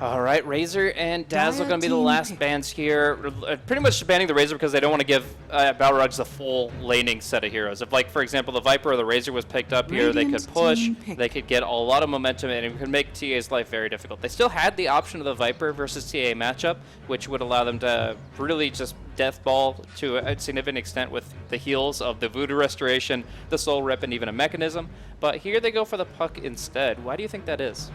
All right, Razor and Dazzle Dire going to be the team last pick. bans here. Pretty much banning the Razor because they don't want to give Balrogs the full laning set of heroes. If, like, for example, the Viper or the Razor was picked up here, they could Radiant push, team pick. they could get a lot of momentum, and it could make TA's life very difficult. They still had the option of the Viper versus TA matchup, which would allow them to really just death ball to a significant extent with the heals of the Voodoo Restoration, the Soul Rip, and even a Mechanism. But here they go for the Puck instead. Why do you think that is?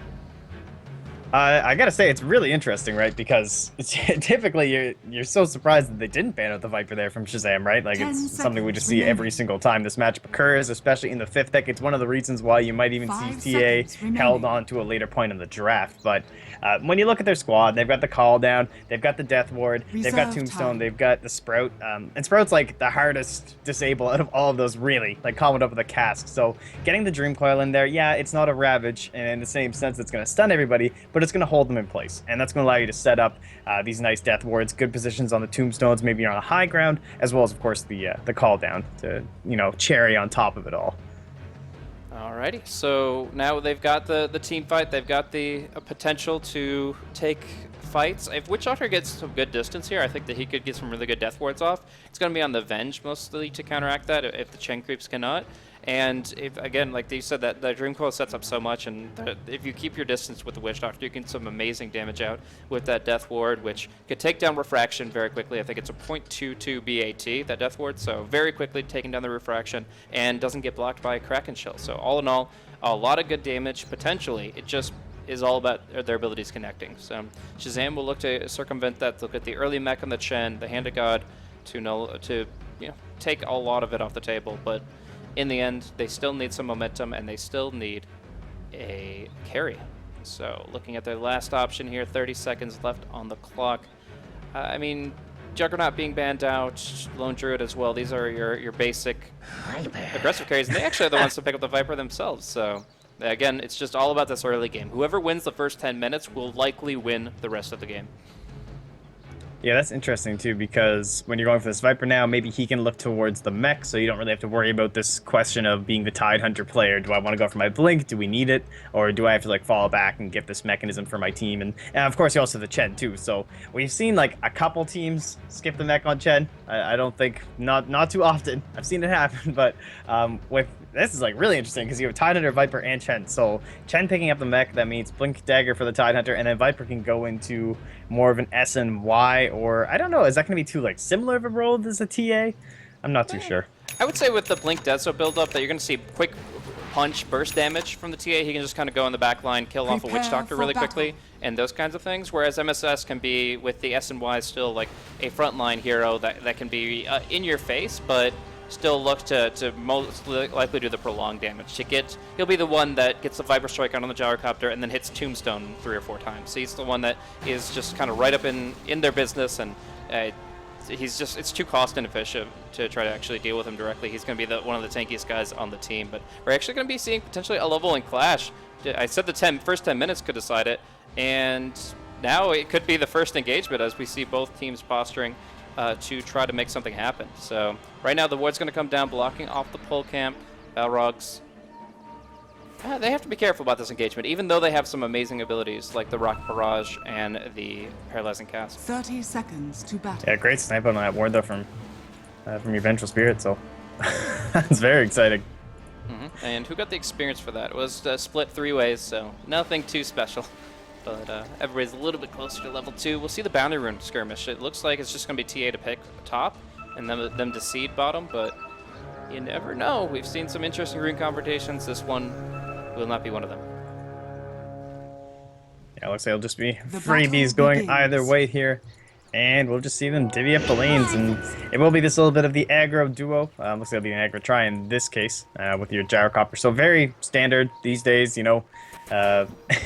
I gotta say, it's really interesting, right? Because typically you're so surprised that they didn't ban out the Viper there from Shazam, right? Like, 10 it's something we just see seconds every single time this matchup occurs, especially in the 5th pick. It's one of the reasons why you might even 5 see seconds TA remaining. held on to a later point in the draft. But when you look at their squad, they've got the Call Down, they've got the Death Ward, they've got Reserve Tombstone, time. they've got the Sprout. And Sprout's like the hardest disable out of all of those, really, like coming up with a cask. So getting the Dream Coil in there, yeah, it's not a Ravage, and in the same sense it's going to stun everybody, but it's going to hold them in place. And that's going to allow you to set up these nice Death Wards, good positions on the Tombstones, maybe on a high ground, as well as, of course, the Call Down to, cherry on top of it all. Alrighty, so now they've got the team fight, they've got the potential to take fights. If Witchdoctor gets some good distance here, I think that he could get some really good death wards off. It's going to be on the Venge mostly to counteract that if the Chen creeps cannot. And if, again, like you said, that Dream Coil sets up so much, and if you keep your distance with the Witch Doctor, you can get some amazing damage out with that Death Ward, which could take down Refraction very quickly. I think it's a 0.22 BAT, that Death Ward, so very quickly taking down the Refraction, and doesn't get blocked by Kraken Shell. So all in all, a lot of good damage, potentially. It just is all about their abilities connecting. So Shazam will look to circumvent that, look at the early mech on the Chen, the Hand of God, to take a lot of it off the table, but in the end, they still need some momentum, and they still need a carry. So looking at their last option here, 30 seconds left on the clock. I mean, Juggernaut being banned out, Lone Druid as well. These are your basic aggressive carries, and they actually are the ones to pick up the Viper themselves. So again, it's just all about this early game. Whoever wins the first 10 minutes will likely win the rest of the game. Yeah, that's interesting too, because when you're going for this Viper now, maybe he can look towards the mech, so you don't really have to worry about this question of being the Tidehunter player. Do I want to go for my Blink? Do we need it? Or do I have to like fall back and get this mechanism for my team? And of course, you also have the Chen too. So we've seen like a couple teams skip the mech on Chen. I don't think, not too often. I've seen it happen, but with this is like really interesting because you have Tidehunter, Viper, and Chen. So Chen picking up the mech, that means Blink Dagger for the Tidehunter, and then Viper can go into more of an S and Y, or I don't know, is that going to be too like similar of a role as a TA? I'm not too sure. I would say with the Blink Deso build-up that you're going to see quick punch burst damage from the TA. He can just kind of go in the back line, kill off a Witch Doctor really quickly, and those kinds of things. Whereas MSS can be, with the S and Y, still like a frontline hero that can be in your face, but still look to most likely do the prolonged damage. He'll be the one that gets the Viper Strike out on the Gyrocopter and then hits Tombstone 3 or 4 times. So he's the one that is just kind of right up in their business, and it's too cost inefficient to try to actually deal with him directly. He's going to be one of the tankiest guys on the team, but we're actually going to be seeing potentially a level in Clash. I said the first 10 minutes could decide it, and now it could be the first engagement as we see both teams posturing to try to make something happen. So right now the ward's going to come down, blocking off the pole camp. Balrogs, they have to be careful about this engagement, even though they have some amazing abilities like the Rock Barrage and the Paralyzing Cast. 30 seconds to battle. Yeah, great snipe on that ward though from your Vengeful Spirit, so that's very exciting. And who got the experience for that? It was split 3 ways, so nothing too special. But everybody's a little bit closer to level 2. We'll see the Bounty Rune skirmish. It looks like it's just going to be TA to pick top and them to seed bottom, but you never know. We've seen some interesting rune confrontations. This one will not be one of them. Yeah, looks like it'll just be The freebies battle going begins. either way here. And we'll just see them divvy up the lanes, and it will be this little bit of the aggro duo. Looks like it'll be an aggro try in this case with your Gyrocopter. So very standard these days, you know.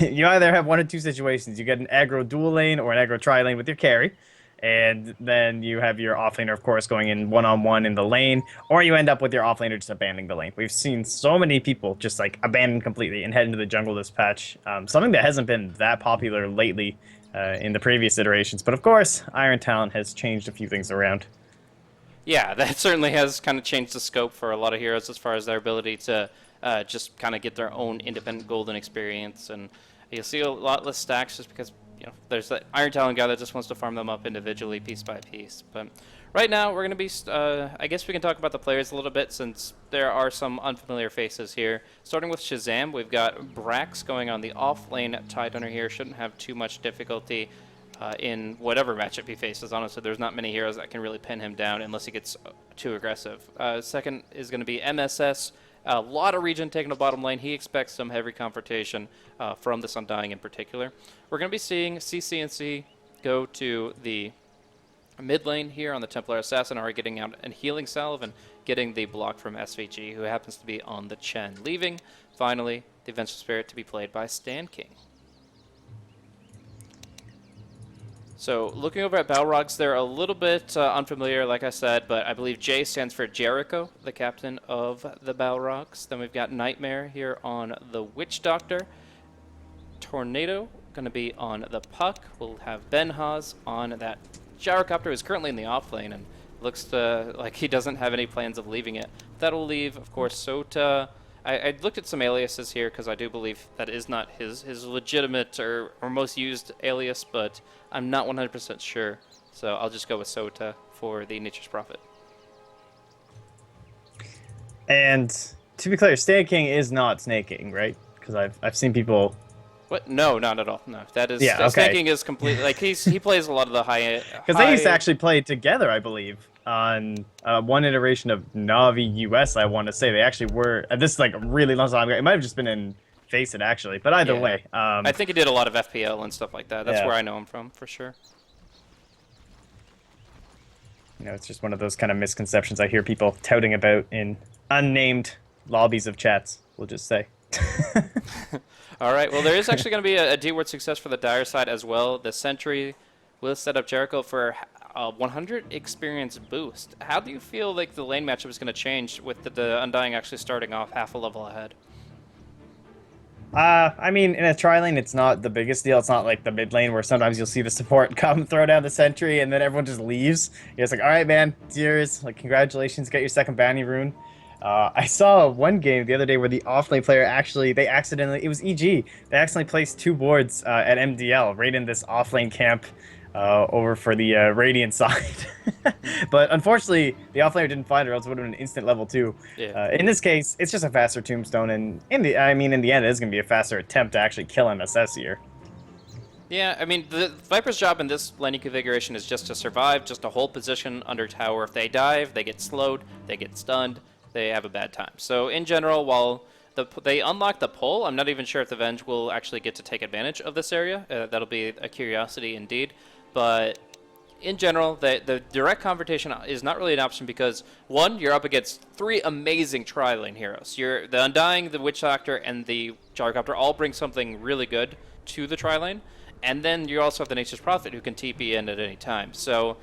You either have one of two situations. You get an aggro dual lane or an aggro tri lane with your carry, and then you have your offlaner, of course, going in one-on-one in the lane, or you end up with your offlaner just abandoning the lane. We've seen so many people just like abandon completely and head into the jungle this patch. Something that hasn't been that popular lately in the previous iterations, but of course, Iron Talent has changed a few things around. Yeah, that certainly has kind of changed the scope for a lot of heroes as far as their ability to just kind of get their own independent golden experience, and you'll see a lot less stacks just because there's that Iron Talon guy that just wants to farm them up individually, piece by piece. But right now, we're going to be, I guess we can talk about the players a little bit since there are some unfamiliar faces here. Starting with Shazam, we've got Brax going on the off-lane Tidehunter here. Shouldn't have too much difficulty in whatever matchup he faces. Honestly, there's not many heroes that can really pin him down unless he gets too aggressive. Second is going to be MSS. A lot of region taking the bottom lane. He expects some heavy confrontation from this Undying in particular. We're going to be seeing CCNC go to the mid lane here on the Templar Assassin, already getting out a healing salve and getting the block from SVG, who happens to be on the Chen. Leaving, finally, the Vengeful Spirit to be played by Stan King. So looking over at Balrogs, they're a little bit unfamiliar, like I said, but I believe J stands for Jericho, the captain of the Balrogs. Then we've got Nightmare here on the Witch Doctor. Tornado going to be on the Puck. We'll have Benhaz on that Gyrocopter, who's currently in the off lane and looks like he doesn't have any plans of leaving it. That'll leave, of course, Sota. I looked at some aliases here because I do believe that is not his legitimate or most used alias, but I'm not 100% sure. So I'll just go with Sota for the Nature's Prophet. And to be clear, Stan King is not snaking, right? Because I've seen people. What? No, not at all. No, that is. Yeah, okay. Snaking is completely like he plays a lot of the high. Because they used to actually play together, I believe, on one iteration of Navi US. I want to say they actually were. This is like a really long time ago. It might have just been in Face It actually, but either way. I think he did a lot of FPL and stuff like that. That's where I know him from for sure. It's just one of those kind of misconceptions I hear people touting about in unnamed lobbies of chats. We'll just say. All right. Well, there is actually going to be a D-word success for the Dire side as well. The Sentry will set up Jericho for a 100 experience boost. How do you feel like the lane matchup is going to change with the Undying actually starting off half a level ahead? I mean, in a tri-lane, it's not the biggest deal. It's not like the mid lane where sometimes you'll see the support come throw down the sentry and then everyone just leaves. It's like, all right, man, it's yours. Like, congratulations, get your second bounty rune. I saw one game the other day where the offlane player it was EG, they accidentally placed 2 boards at MDL right in this offlane camp over for the Radiant side. But unfortunately, the offlaner didn't find it, or else it would have been an instant level 2. Yeah. In this case, it's just a faster tombstone, and in the end, it is going to be a faster attempt to actually kill MSS here. Yeah, I mean, the Viper's job in this laning configuration is just to survive, just to hold position under tower. If they dive, they get slowed, they get stunned, they have a bad time. So in general, while they unlock the pull, I'm not even sure if the Venge will actually get to take advantage of this area. That'll be a curiosity indeed. But in general, the direct confrontation is not really an option because, one, you're up against 3 amazing tri-lane heroes. The Undying, the Witch Doctor, and the Gyrocopter all bring something really good to the tri-lane. And then you also have the Nature's Prophet who can TP in at any time. So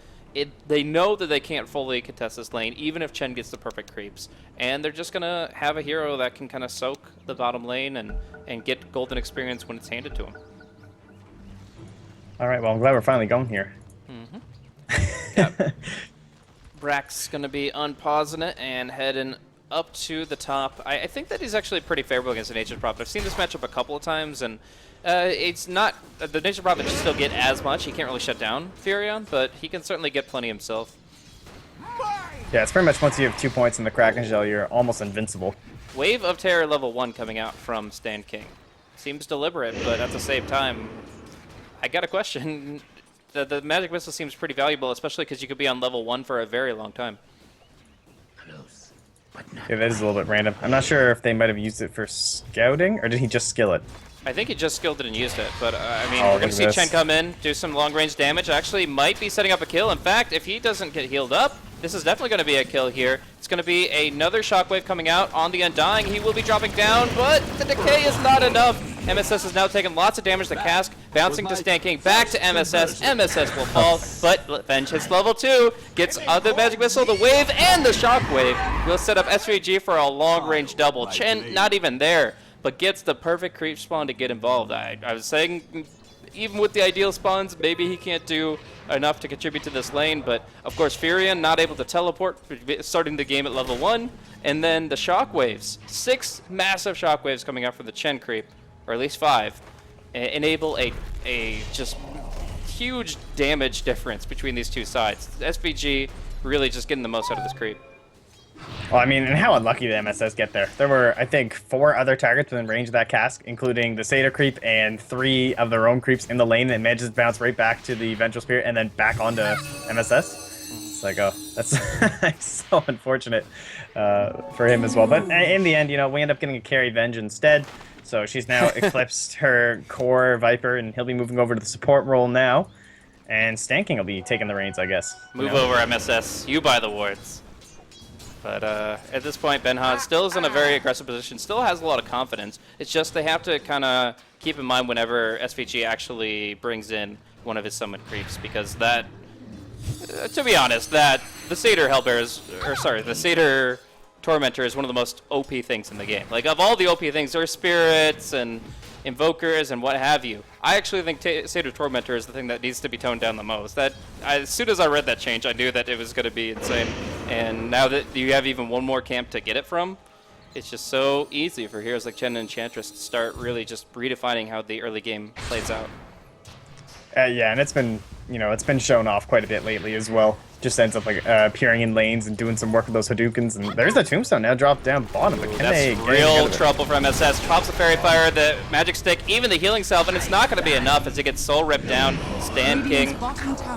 they know that they can't fully contest this lane, even if Chen gets the perfect creeps. And they're just going to have a hero that can kind of soak the bottom lane and get golden experience when it's handed to him. All right, well, I'm glad we're finally going here. Yep. Brack's going to be unpausing it and heading up to the top. I think that he's actually pretty favorable against the Nature's Prophet. I've seen this matchup a couple of times, and it's not... the Nature's Prophet should still get as much. He can't really shut down Furion, but he can certainly get plenty himself. Yeah, it's pretty much once you have 2 points in the Kraken Shell, you're almost invincible. Wave of Terror level 1 coming out from Stan King. Seems deliberate, but at the same time, I got a question. The Magic Missile seems pretty valuable, especially because you could be on level 1 for a very long time. Close, but not Yeah, that is a little bit random. I'm not sure if they might have used it for scouting, or did he just skill it? I think he just skilled it and used it, but I mean, Oh, we're going to see goodness. Chen come in, do some long-range damage. Actually, might be setting up a kill. In fact, if he doesn't get healed up, this is definitely going to be a kill here. It's going to be another Shockwave coming out on the Undying. He will be dropping down, but the decay is not enough. MSS is now taking lots of damage. The cask bouncing to Stan King, back to MSS. MSS will fall, but Venge hits level 2, gets the Magic Missile, the Wave, and the Shockwave. Will set up SVG for a long-range double. Chen not even there, but gets the perfect creep spawn to get involved. I was saying, even with the ideal spawns, maybe he can't do enough to contribute to this lane, but of course Furion not able to teleport, starting the game at level 1, and then the Shockwaves. 6 massive Shockwaves coming out from the Chen creep, or at least 5, enable a just huge damage difference between these two sides. SVG really just getting the most out of this creep. Well, I mean, and how unlucky did MSS get there? There were, I think, 4 other targets within range of that cask, including the Satyr creep and 3 of their own creeps in the lane, and manages to bounce right back to the Vengeful Spirit and then back onto MSS. It's like, oh, that's so unfortunate for him as well. But in the end, you know, we end up getting a carry Venge instead. So she's now eclipsed her core Viper, and he'll be moving over to the support role now. And Stanking will be taking the reins, I guess. Move over, MSS. You buy the wards. But at this point, Benhaz still is in a very aggressive position, still has a lot of confidence. It's just they have to kind of keep in mind whenever SVG actually brings in one of his summon creeps, because that, to be honest, that the Satyr the Satyr Tormentor is one of the most OP things in the game. Like, of all the OP things, there are spirits and invokers and what have you. I actually think Satyr Tormentor is the thing that needs to be toned down the most. As soon as I read that change, I knew that it was going to be insane. And now that you have even one more camp to get it from, it's just so easy for heroes like Chen and Enchantress to start really just redefining how the early game plays out. Yeah, and it's been, you know, it's been shown off quite a bit lately as well. Just ends up like appearing in lanes and doing some work with those Hadoukens. And there's the Tombstone now dropped down bottom. But can that's real trouble for MSS. Drops the Fairy Fire, the Magic Stick, even the Healing Salve, and it's not going to be enough as it gets soul ripped down. Stand King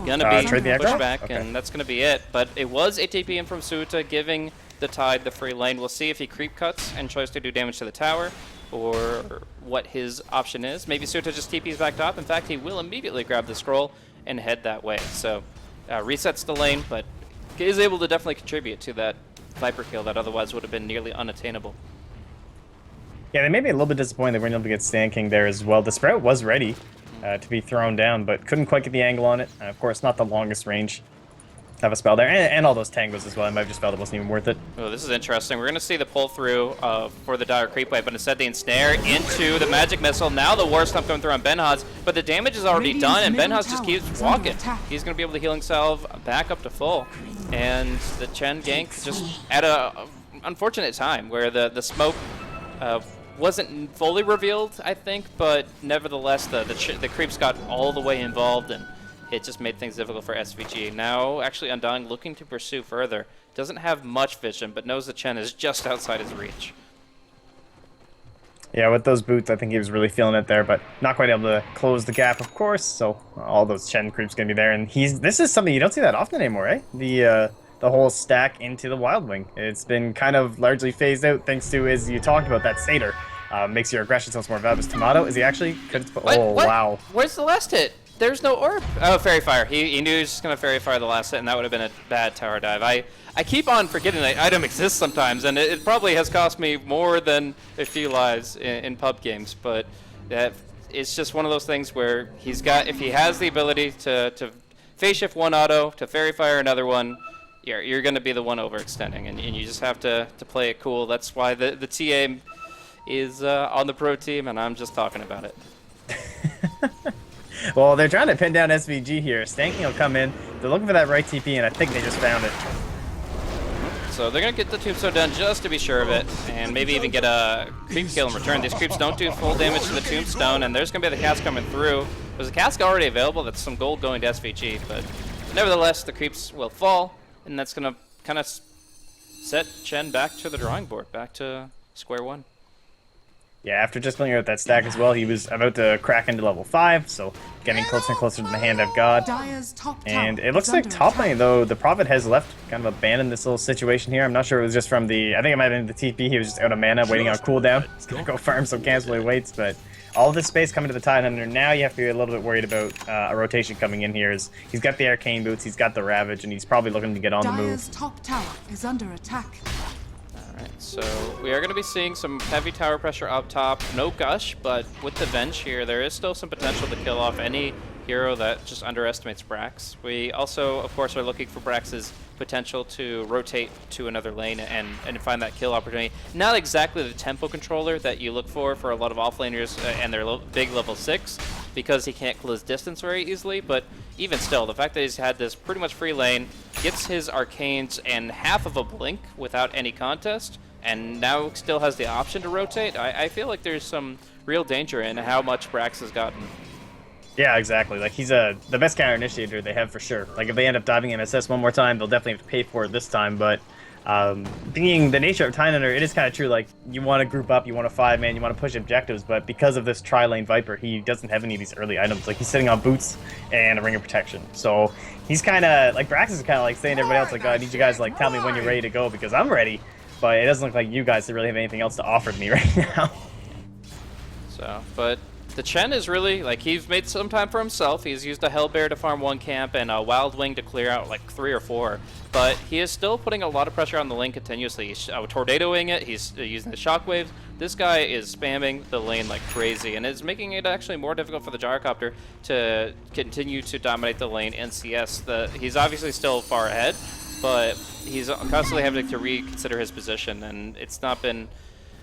gonna be pushed back, okay. And that's going to be it. But it was a TP in from Suta, giving the Tide the free lane. We'll see if he creep cuts and tries to do damage to the tower, or what his option is. Maybe Suta just TP's back top. In fact, he will immediately grab the scroll and head that way. So resets the lane, but is able to definitely contribute to that Viper kill that otherwise would have been nearly unattainable. Yeah, they may be a little bit disappointed they weren't able to get Stand King there as well. The Sprout was ready to be thrown down, but couldn't quite get the angle on it. Of course, not the longest range of a spell there, and all those tangos as well. I might have just felt it wasn't even worth it. Oh, this is interesting. We're going to see the pull through for the Dire Creep Wave, but instead the ensnare into the Magic Missile. Now the War Stomp coming through on Benhaz, but the damage is already done, and Benhaz just keeps walking. He's going to be able to Healing Salve back up to full. And the Chen gank just at a unfortunate time where the smoke wasn't fully revealed, I think, but nevertheless the creeps got all the way involved, and it just made things difficult for SVG. Now, actually, Undying looking to pursue further. Doesn't have much vision, but knows that Chen is just outside his reach. Yeah, with those boots, I think he was really feeling it there, but not quite able to close the gap, of course. So all those Chen creeps gonna be there, and this is something you don't see that often anymore, eh? The whole stack into the Wild Wing. It's been kind of largely phased out thanks to, as you talked about, that Satyr. Makes your aggression so much more valuable. Tomato, is he actually? Oh, what? Wow. Where's the last hit? There's no orb. Oh, Fairy Fire. He knew he was just going to Fairy Fire the last hit, and that would have been a bad tower dive. I keep on forgetting that item exists sometimes, and it probably has cost me more than a few lives in pub games, but it's just one of those things where if he has the ability to phase shift one auto, to Fairy Fire another one, you're going to be the one overextending, and you just have to play it cool. That's why the TA is on the pro team, and I'm just talking about it. Well, they're trying to pin down SVG here. Stanking will come in. They're looking for that right TP, and I think they just found it. So they're going to get the Tombstone done just to be sure of it, and maybe even get a creep kill in return. These creeps don't do full damage to the Tombstone, and there's going to be the cask coming through. There's a cask already available. That's some gold going to SVG, but nevertheless, the creeps will fall, and that's going to kind of set Chen back to the drawing board, back to square one. Yeah, after just clearing out that stack as well, he was about to crack into level 5, so getting closer and closer to the hand of God. And it looks like top lane, though, the Prophet has left, kind of abandoned this little situation here. I'm not sure it was just from I think it might have been the TP. He was just out of mana, waiting on a cooldown. He's going to go farm some camps while he waits, but all this space coming to the Tidehunter. Now you have to be a little bit worried about a rotation coming in here. He's got the Arcane Boots, he's got the Ravage, and he's probably looking to get on the move. Dire's top tower is under attack. Alright, so we are going to be seeing some heavy tower pressure up top. No Gush, but with the Venge here, there is still some potential to kill off any hero that just underestimates Brax. We also, of course, are looking for Brax's potential to rotate to another lane and find that kill opportunity. Not exactly the tempo controller that you look for a lot of offlaners and their big level 6, because he can't close distance very easily, but even still, the fact that he's had this pretty much free lane, gets his arcanes and half of a blink without any contest, and now still has the option to rotate, I feel like there's some real danger in how much Brax has gotten. Yeah, exactly. Like he's the best counter initiator they have for sure. Like if they end up diving MSS one more time, they'll definitely have to pay for it this time. But being the nature of Tidehunter, it is kind of true. Like you want to group up, you want to 5-man, you want to push objectives, but because of this tri-lane Viper, he doesn't have any of these early items. Like he's sitting on boots and a ring of protection. So he's kind of like Brax is kind of like saying to everybody else, like, oh, I need you guys to like tell me when you're ready to go because I'm ready. But it doesn't look like you guys really have anything else to offer me right now. So, but the Chen is really, like, he's made some time for himself. He's used a Hellbear to farm 1 camp and a Wild Wing to clear out, like, 3 or 4. But he is still putting a lot of pressure on the lane continuously. He's tornadoing it. He's using the shockwaves. This guy is spamming the lane like crazy, and it's making it actually more difficult for the Gyrocopter to continue to dominate the lane in CS. He's obviously still far ahead, but he's constantly having to reconsider his position, and it's not been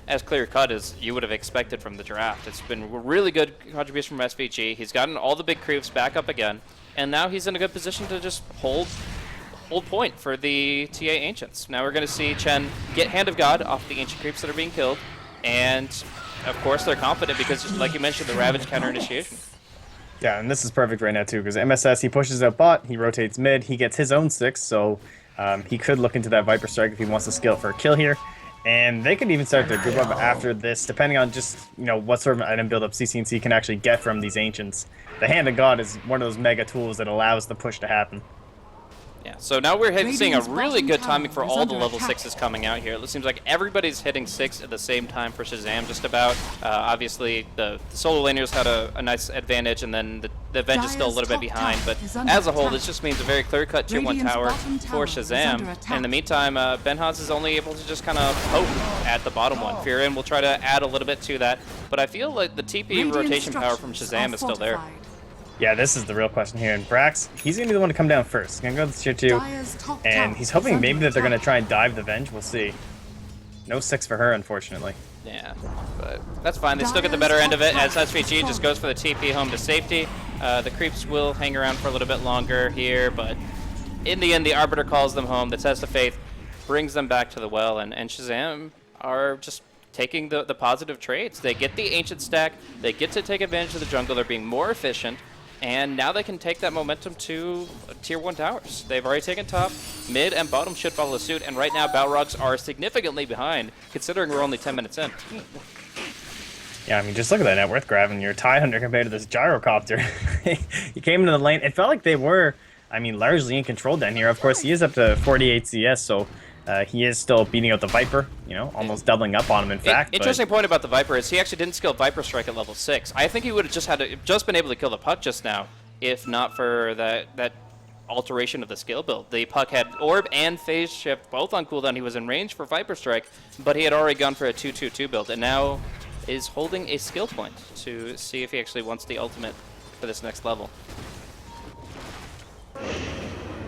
as clear-cut as you would have expected from the draft. It's been a really good contribution from SVG. He's gotten all the big creeps back up again, and now he's in a good position to just hold point for the TA Ancients. Now we're going to see Chen get Hand of God off the Ancient creeps that are being killed, and of course they're confident because, like you mentioned, the Ravage counter initiation. Yeah, and this is perfect right now too because MSS, he pushes out bot, he rotates mid, he gets his own 6, so he could look into that Viper Strike if he wants to skill for a kill here. And they could even start to group up after this, depending on just, you know, what sort of item build-up CCNC can actually get from these Ancients. The Hand of God is one of those mega tools that allows the push to happen. Yeah, so now we're seeing a really good timing for all the level 6s coming out here. It seems like everybody's hitting 6 at the same time for Shazam, just about. Obviously, the solo laners had a nice advantage, and then the Avenge is still a little bit behind. But as a whole, this just means a very clear-cut Tier 1 tower for Shazam. In the meantime, Benhaz is only able to just kind of poke at the bottom one. Fearin will try to add a little bit to that, but I feel like the TP rotation power from Shazam is still there. Yeah, this is the real question here. And Brax, he's going to be the one to come down first. He's going to go to Tier 2. And he's hoping maybe that they're going to try and dive the Venge. We'll see. No 6 for her, unfortunately. Yeah, but that's fine. They still get the better end of it as SVG just goes for the TP home to safety. The creeps will hang around for a little bit longer here, but in the end, the Arbiter calls them home. The Test of Faith brings them back to the well, and Shazam are just taking the positive trades. They get the Ancient stack. They get to take advantage of the jungle. They're being more efficient. And now they can take that momentum to Tier 1 towers. They've already taken top, mid, and bottom should follow suit, and right now Balrogs are significantly behind, considering we're only 10 minutes in. Yeah, I mean, just look at that net worth grab, and your Tidehunter compared to this Gyrocopter. He came into the lane. It felt like they were, I mean, largely in control down here. Of course, he is up to 48 CS, so he is still beating out the Viper, you know, almost doubling up on him, in fact. Interesting point about the Viper is he actually didn't skill Viper Strike at level 6. I think he would have just been able to kill the Puck just now, if not for that alteration of the skill build. The Puck had Orb and Phase Shift both on cooldown. He was in range for Viper Strike, but he had already gone for a 2-2-2 build, and now is holding a skill point to see if he actually wants the ultimate for this next level.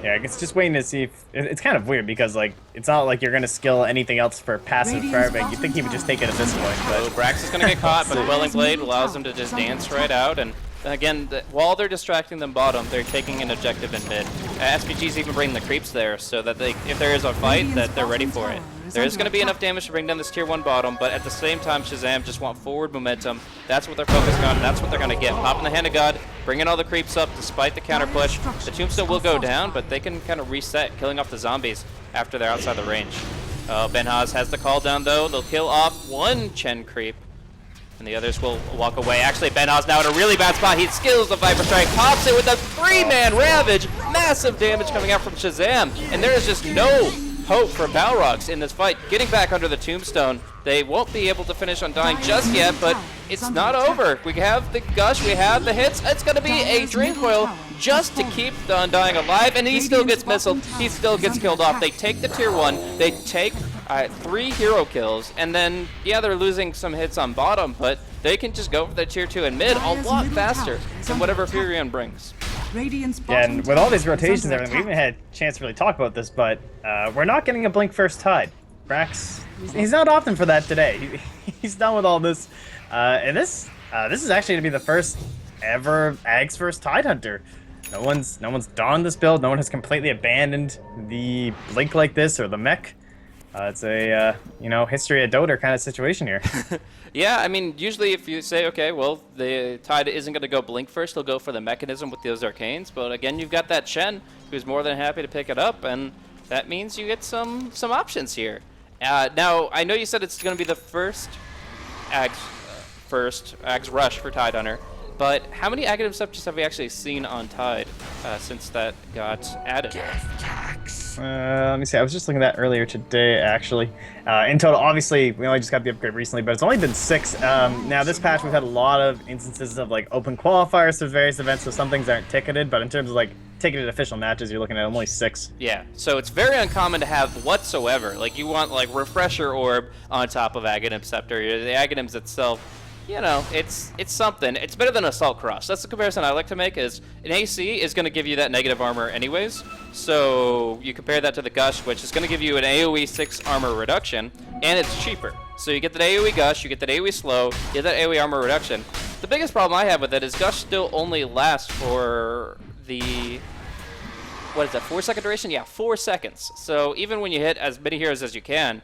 Yeah, I guess just waiting to see if... It's kind of weird because, like, it's not like you're going to skill anything else for passive firebag. You'd think he would just take it at this point, but... So Brax is going to get caught, but the Welling Blade allows him to just dance right out, and again, while they're distracting them bottom, they're taking an objective in mid. SPG's even bringing the creeps there so that if there is a fight, that they're ready for it. There is going to be enough damage to bring down this Tier 1 bottom, but at the same time, Shazam just want forward momentum. That's what they're focusing on, and that's what they're going to get. Popping the Hand of God, bringing all the creeps up despite the counter push. The Tombstone will go down, but they can kind of reset, killing off the zombies after they're outside the range. Benhaz has the call down, though. They'll kill off one Chen creep, and the others will walk away. Actually, Benhaz now in a really bad spot. He skills the Viper Strike, pops it with a 3-man Ravage. Massive damage coming out from Shazam, and there is just no hope for Balrogs in this fight. Getting back under the Tombstone, they won't be able to finish Undying just yet, but it's not over. We have the Gush, we have the hits. It's going to be a Drain Coil just to keep the Undying alive, and he still gets missiled. He still gets killed off. They take the Tier 1. They take 3 hero kills, and then, yeah, they're losing some hits on bottom, but they can just go for the Tier 2 and mid a lot faster than whatever Furion brings. Yeah, and with all these rotations and everything, we haven't had a chance to really talk about this, but we're not getting a Blink first Tide. Brax, he's not opting for that today. He's done with all this. And this is actually going to be the first ever Ags first Tidehunter. No one's donned this build. No one has completely abandoned the Blink like this or the mech. It's a, you know, history of Dota kind of situation here. Yeah, I mean, usually if you say, okay, well, the Tide isn't going to go Blink first, they'll go for the mechanism with those arcanes. But again, you've got that Chen, who's more than happy to pick it up, and that means you get some options here. Now, I know you said it's going to be the first Ags Rush for Tidehunter, but how many Aghanim Scepters have we actually seen on Tide since that got added? Let me see. I was just looking at that earlier today, actually. In total, obviously, we only just got the upgrade recently, but it's only been 6. Now, this patch, we've had a lot of instances of, like, open qualifiers to various events, so some things aren't ticketed, but in terms of, like, ticketed official matches, you're looking at only 6. Yeah, so it's very uncommon to have whatsoever. Like, you want, like, Refresher Orb on top of Aghanim Scepter. The Aghanims itself, you know, it's something. It's better than Assault Cross. That's the comparison I like to make, is an AC is going to give you that negative armor anyways. So you compare that to the Gush, which is going to give you an AoE 6 armor reduction, and it's cheaper. So you get that AoE Gush, you get that AoE Slow, you get that AoE armor reduction. The biggest problem I have with it is Gush still only lasts for the... What is that, 4-second duration? Yeah, 4 seconds. So even when you hit as many heroes as you can,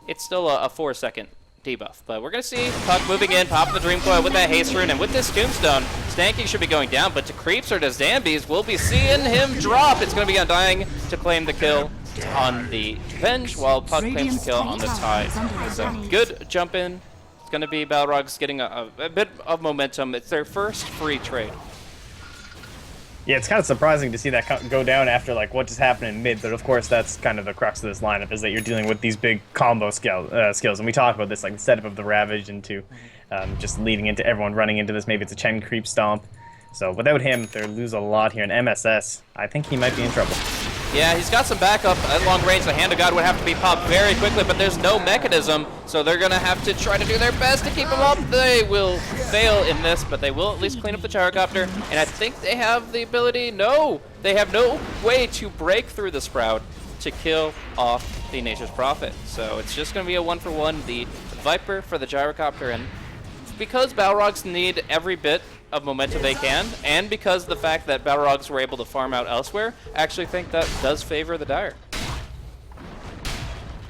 it's still a 4-second debuff. But we're going to see Puck moving in, popping the Dream Coil with that Haste Rune, and with this Tombstone, Stanky should be going down, but to Creeps or to Zambies, we'll be seeing him drop. It's going to be Undying to claim the kill on the Venge, while Puck claims the kill on the Tide. So good jump in. It's going to be Balrogs getting a bit of momentum. It's their first free trade. Yeah, it's kind of surprising to see that go down after, like, what just happened in mid, but of course that's kind of the crux of this lineup, is that you're dealing with these big combo skills, and we talked about this, like, the setup of the Ravage into just leading into everyone running into this. Maybe it's a Chen creep stomp. So without him, they lose a lot here in MSS. I think he might be in trouble. Yeah, he's got some backup at long range. The Hand of God would have to be popped very quickly, but there's no mechanism, so they're going to have to try to do their best to keep him up. They will fail in this, but they will at least clean up the Gyrocopter, and I think they have the ability. No, they have no way to break through the Sprout to kill off the Nature's Prophet. So it's just going to be a 1-for-1, the Viper for the Gyrocopter, and because Balrogs need every bit of momentum they can, and because of the fact that Balrogs were able to farm out elsewhere, I actually think that does favor the Dire.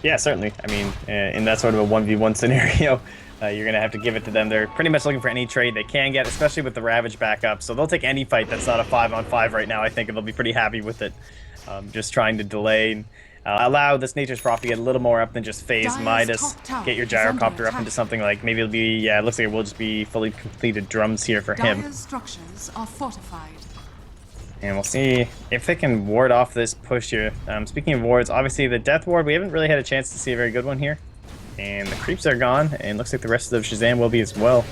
Yeah, certainly. I mean, in that sort of a 1v1 scenario, you're going to have to give it to them. They're pretty much looking for any trade they can get, especially with the Ravage backup. So they'll take any fight that's not a 5-on-5 right now, I think, and they'll be pretty happy with it. Just trying to delay and allow this Nature's Prophet to get a little more up than just phase Midas. Get your Gyrocopter up into something like, maybe it'll be, yeah, it looks like it will just be fully completed drums here for him. Dire's structures are fortified. And we'll see if they can ward off this push here. Speaking of wards, obviously the Death Ward, we haven't really had a chance to see a very good one here. And the creeps are gone, and looks like the rest of Shazam will be as well.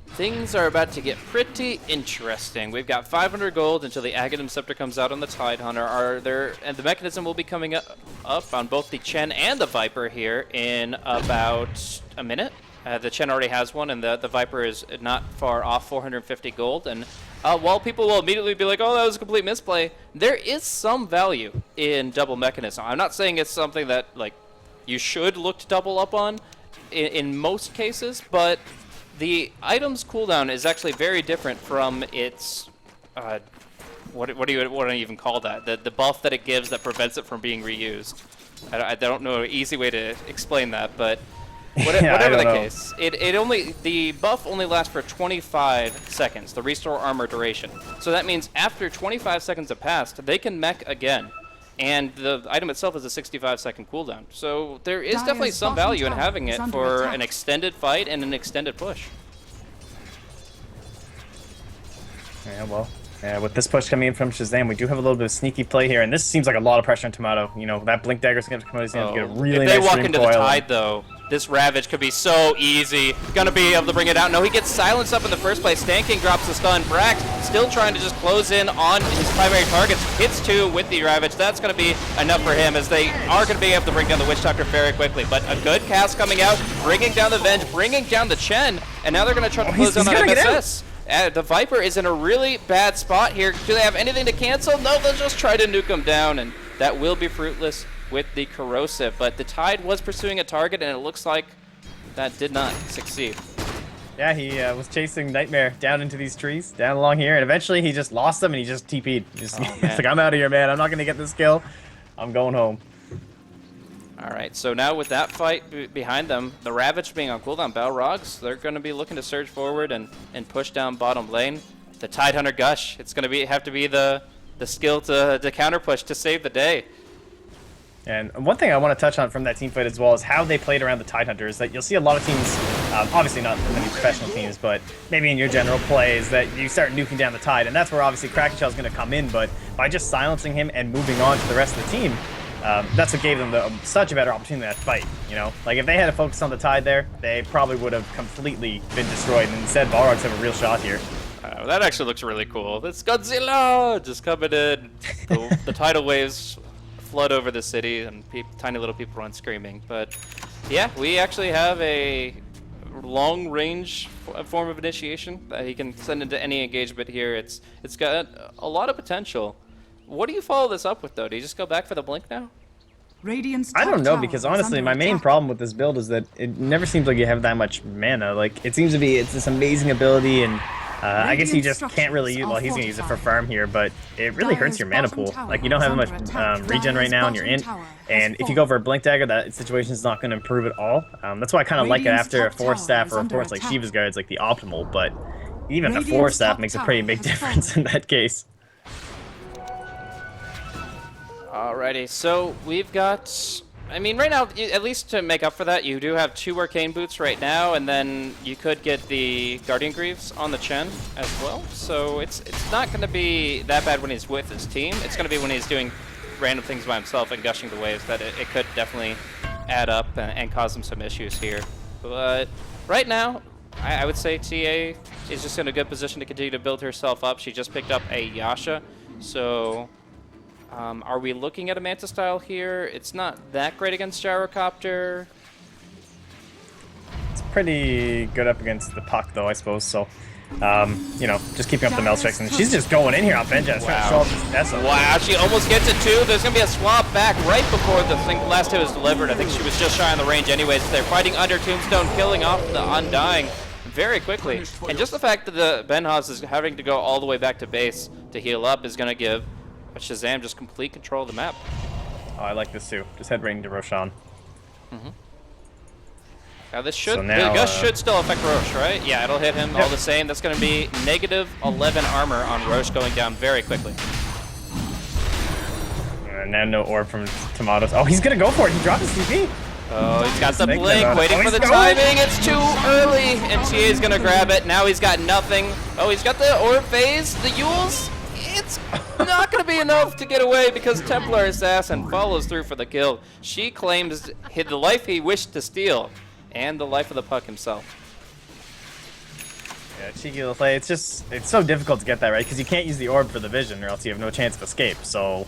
Things are about to get pretty interesting. We've got 500 gold until the Aghanim Scepter comes out on the Tidehunter. And the mechanism will be coming up on both the Chen and the Viper here in about a minute. The Chen already has one, and the Viper is not far off, 450 gold. And while people will immediately be like, oh, that was a complete misplay, there is some value in double mechanism. I'm not saying it's something that, like, you should look to double up on in most cases, but the item's cooldown is actually very different from its, what do you even call that? The buff that it gives that prevents it from being reused. I don't know an easy way to explain that, but whatever the case, the buff only lasts for 25 seconds, the restore armor duration. So that means after 25 seconds have passed, they can mech again. And the item itself is a 65-second cooldown. So there is definitely some value in having it for an extended fight and an extended push. Yeah, well, with this push coming in from Shazam, we do have a little bit of sneaky play here. And this seems like a lot of pressure on Tomato. You know, that Blink Dagger's going to come out. He's going to get a really nice If they walk into the coil. Tide, though, this Ravage could be so easy. Gonna be able to bring it out. No, he gets silenced up in the first place. Stanking drops the stun. Brax still trying to just close in on his primary targets. Hits 2 with the Ravage. That's gonna be enough for him, as they are gonna be able to bring down the Witch Doctor very quickly. But a good cast coming out, bringing down the Venge, bringing down the Chen, and now they're gonna try to close in on MSS. The Viper is in a really bad spot here. Do they have anything to cancel? No, they'll just try to nuke him down, and that will be fruitless with the Corrosive. But the Tide was pursuing a target, and it looks like that did not succeed. Yeah, he was chasing Nightmare down into these trees, down along here, and eventually he just lost them and he just TP'd. He's like, I'm out of here, man. I'm not going to get this kill. I'm going home. All right, so now with that fight behind them, the Ravage being on cooldown, Balrogs, they're going to be looking to surge forward and push down bottom lane. The Tidehunter Gush, it's going to have to be the skill to counter push to save the day. And one thing I want to touch on from that team fight as well is how they played around the Tidehunter. Is that you'll see a lot of teams, obviously not many professional teams, but maybe in your general play, is that you start nuking down the Tide, and that's where obviously Krakenshell is going to come in. But by just silencing him and moving on to the rest of the team, that's what gave them such a better opportunity in that fight. You know, like if they had to focus on the Tide there, they probably would have completely been destroyed. And instead, Balrogs have a real shot here. That actually looks really cool. It's Godzilla just coming in. The tidal waves flood over the city, and tiny little people run screaming. But yeah, we actually have a long-range form of initiation that he can send into any engagement here. It's got a lot of potential. What do you follow this up with, though? Do you just go back for the blink now? Radiant's I don't know, top because tower is honestly, under my main attack. problem with this build is that it never seems like you have that much mana. Like, it seems to be, it's this amazing ability, and I guess you just can't really use, well, he's going to use it for farm here, but it really hurts your mana pool. Like, you don't have much regen right now, and you're in, and if you go for a Blink Dagger, that situation is not going to improve at all. That's why I kind of like it after a Force Staff or, of course, like Shiva's Guard is like the optimal, but even a Force Staff makes a pretty big difference in that case. Alrighty, so we've got... I mean, right now, at least to make up for that, you do have 2 Arcane Boots right now, and then you could get the Guardian Greaves on the Chen as well. So it's not going to be that bad when he's with his team. It's going to be when he's doing random things by himself and gushing the waves that it could definitely add up and cause him some issues here. But right now, I would say TA is just in a good position to continue to build herself up. She just picked up a Yasha, so... are we looking at a Manta style here? It's not that great against Gyrocopter. It's pretty good up against the Puck, though, I suppose, so... you know, just keeping up the melt checks, and she's just going in here on Benja. Wow. Wow, she almost gets it too. There's going to be a swap back right before the last hit was delivered. I think she was just shy on the range anyways. They're fighting under Tombstone, killing off the Undying very quickly. And just the fact that the Benhaz is having to go all the way back to base to heal up is going to give Shazam just complete control of the map. Oh, I like this too. Just head right into Roshan. Now this should, So now, the Gush should still affect Roche, right? Yeah, it'll hit him all the same. That's going to be negative 11 armor on Roche going down very quickly. Now no orb from Tomatoes. Oh, he's going to go for it. He dropped his TP. Oh, he's got the Thinking blink, about it. waiting Oh, for the he's going. timing. It's too early, and TA is going to grab it. Now he's got nothing. Oh, he's got the orb phase, the Yules. It's not going to be enough to get away because Templar Assassin follows through for the kill. She claims the life he wished to steal and the life of the Puck himself. Yeah, cheeky little play. It's so difficult to get that right because you can't use the orb for the vision or else you have no chance of escape. So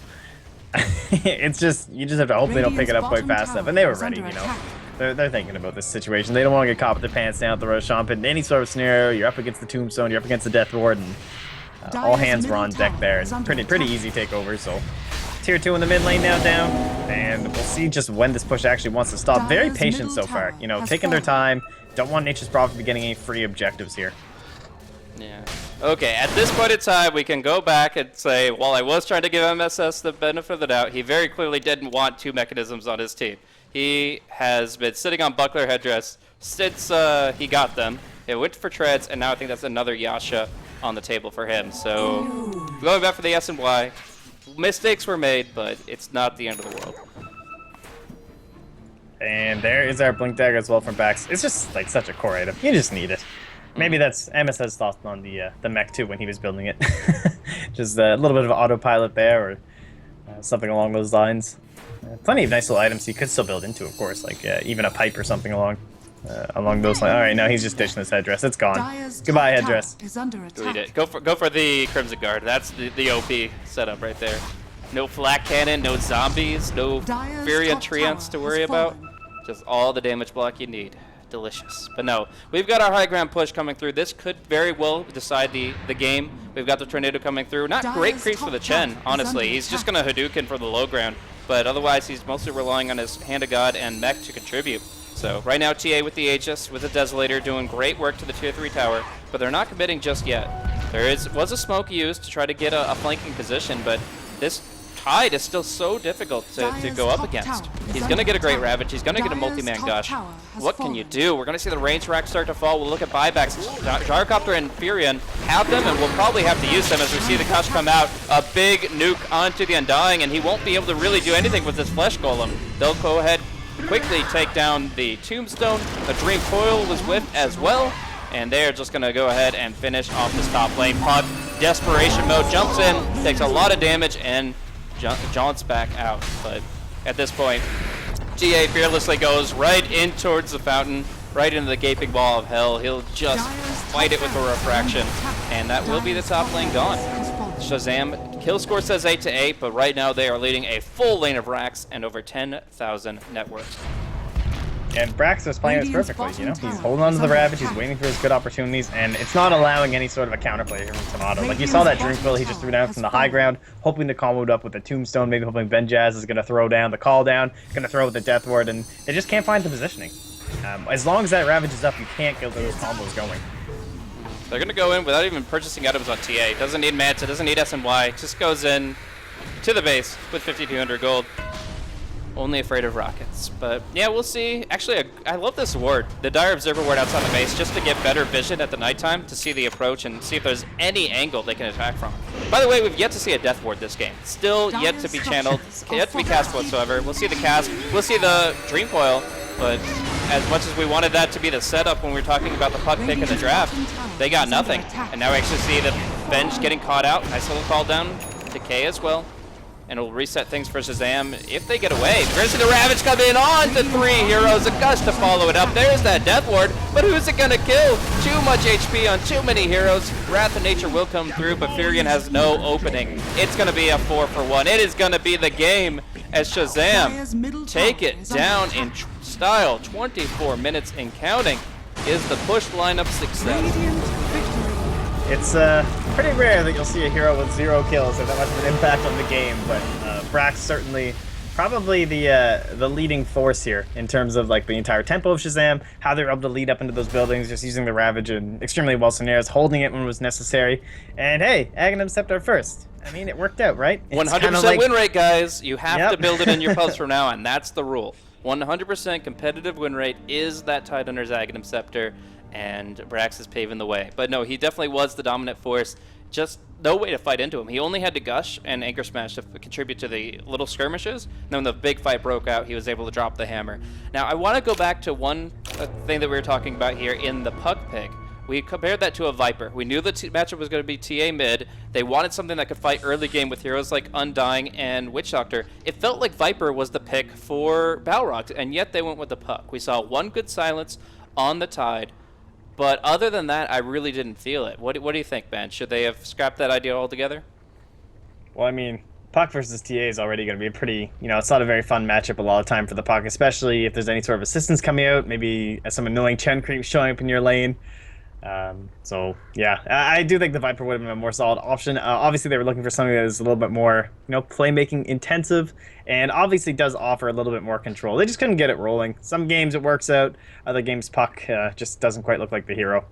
you just have to hope they don't pick it up quite fast enough. And they were ready, you know. They're thinking about this situation. They don't want to get caught with their pants down at the Roshan. But in any sort of scenario, you're up against the Tombstone, you're up against the Death Ward, and all hands were on deck there. And pretty easy takeover. So tier 2 in the mid lane now down, and we'll see just when this push actually wants to stop. Very patient so far, you know, taking their time. Don't want Nature's Prophet to be getting any free objectives here. Yeah. Okay, at this point in time, we can go back and say, while I was trying to give MSS the benefit of the doubt, he very clearly didn't want 2 mechanisms on his team. He has been sitting on Buckler Headdress since he got them. It went for Treads, and now I think that's another Yasha on the table for him. So, going back for the S and Y. Mistakes were made, but it's not the end of the world. And there is our Blink Dagger as well from Bax. It's just like such a core item. You just need it. Maybe that's MS's thought on the mech too when he was building it. Just a little bit of autopilot there, or something along those lines. Plenty of nice little items he could still build into, of course, like even a pipe or something along those lines. All right, now he's just ditching this headdress. It's gone. Goodbye, headdress. Is under Delete attack. it. Go for the Crimson Guard. That's the OP setup right there. No flak cannon, no zombies, no Dire's Fury and top Treants tower to has worry about. fallen. Just all the damage block you need. Delicious. But no, we've got our high ground push coming through. This could very well decide the game. We've got the Tornado coming through. Not great Dire's creeps for the top Chen, tower is honestly. under He's just attack. going to Hadouken for the low ground. But otherwise, he's mostly relying on his Hand of God and Mech to contribute. So right now, TA with the Aegis, with the Desolator, doing great work to the tier 3 tower. But they're not committing just yet. There was a smoke used to try to get a flanking position, but this Tide is still so difficult to go up against. He's going to get a great Ravage. He's going to get a multi-man Gush. What can you do? We're going to see the range rack start to fall. We'll look at buybacks. Gyrocopter and Furion have them, and we'll probably have to use them as we see the Gush come out. A big nuke onto the Undying, and he won't be able to really do anything with this Flesh Golem. They'll go ahead, quickly take down the Tombstone. A Dream Coil was whipped as well, and they're just going to go ahead and finish off this top lane. Puck, desperation mode, jumps in, takes a lot of damage, and jaunts back out. But at this point, GA fearlessly goes right in towards the fountain, right into the gaping ball of hell. He'll just fight it with a refraction, and that will be the top lane gone. Shazam kill score says 8-8, but right now they are leading a full lane of racks and over 10,000 net worth. And Brax is playing this perfectly, you know? He's holding on to the Ravage, he's waiting for his good opportunities, and it's not allowing any sort of a counterplay here from Tomato. Like, you saw that Dream Quill he just threw down from the high ground, hoping to combo it up with the Tombstone, maybe hoping Benjaz is going to throw down the Call Down, going to throw with the Death Ward, and they just can't find the positioning. As long as that Ravage is up, you can't get those combos going. They're going to go in without even purchasing items on TA. Doesn't need Manta, doesn't need SNY, just goes in to the base with 5,200 gold. Only afraid of rockets. But yeah, we'll see. Actually, I love this ward, the Dire Observer ward outside the base, just to get better vision at the nighttime to see the approach and see if there's any angle they can attack from. By the way, we've yet to see a Death Ward this game. Still yet to be channeled, yet to be cast whatsoever. We'll see the cast, we'll see the Dream Coil, but as much as we wanted that to be the setup when we were talking about the puck pick in the draft, they got nothing. And now we actually see the Venge getting caught out. Nice little call down, Decay as well. And it'll reset things for Shazam if they get away. We're gonna see the Ravage come in on to 3 heroes. A Gush to follow it up. There's that Death Ward, but who's it gonna kill? Too much HP on too many heroes. Wrath of Nature will come through, but Furion has no opening. It's gonna be a 4-for-1. It is gonna be the game as Shazam take it down in style. 24 minutes and counting is the push lineup success. It's pretty rare that you'll see a hero with 0 kills have that much of an impact on the game, but Brax certainly probably the leading force here in terms of like the entire tempo of Shazam, how they're able to lead up into those buildings, just using the Ravage in extremely well scenarios, holding it when it was necessary, and hey, Aghanim Scepter first. I mean, it worked out, right? 100% like... win rate, guys. You have to build it in your pubs from now on. That's the rule. 100% competitive win rate is that Tidehunter's Aghanim Scepter, and Brax is paving the way. But no, he definitely was the dominant force. Just no way to fight into him. He only had to Gush and Anchor Smash to contribute to the little skirmishes. And then when the big fight broke out, he was able to drop the hammer. Now, I want to go back to one thing that we were talking about here in the puck pick. We compared that to a Viper. We knew the matchup was going to be TA mid. They wanted something that could fight early game with heroes like Undying and Witch Doctor. It felt like Viper was the pick for Balrogs, and yet they went with the puck. We saw one good silence on the Tide. But other than that, I really didn't feel it. What do you think, Ben? Should they have scrapped that idea altogether? Well, I mean, Puck versus TA is already going to be a pretty, it's not a very fun matchup a lot of time for the Puck, especially if there's any sort of assistance coming out, maybe some annoying Chen creep showing up in your lane. So, yeah, I do think the Viper would have been a more solid option. Obviously, they were looking for something that is a little bit more, playmaking intensive, and obviously does offer a little bit more control. They just couldn't get it rolling. Some games it works out, other games Puck just doesn't quite look like the hero.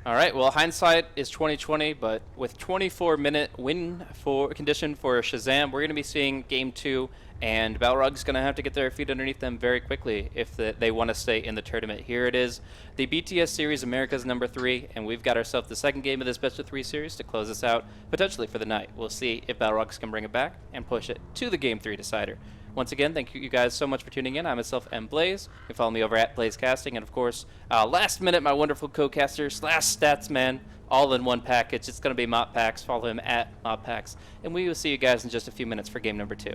All right, well, hindsight is 2020, but with 24-minute win condition for Shazam, we're going to be seeing Game 2, and Balrog's going to have to get their feet underneath them very quickly if they want to stay in the tournament. Here it is, the BTS Series America's number 3, and we've got ourselves the second game of this best-of-3 series to close us out, potentially for the night. We'll see if Balrogs can bring it back and push it to the Game 3 decider. Once again, thank you guys so much for tuning in. I myself am Blaze. You can follow me over at Blaze Casting, and of course, last minute, my wonderful co-caster / statsman, all in one package. It's going to be MotPax. Follow him at MotPax, and we will see you guys in just a few minutes for game number 2.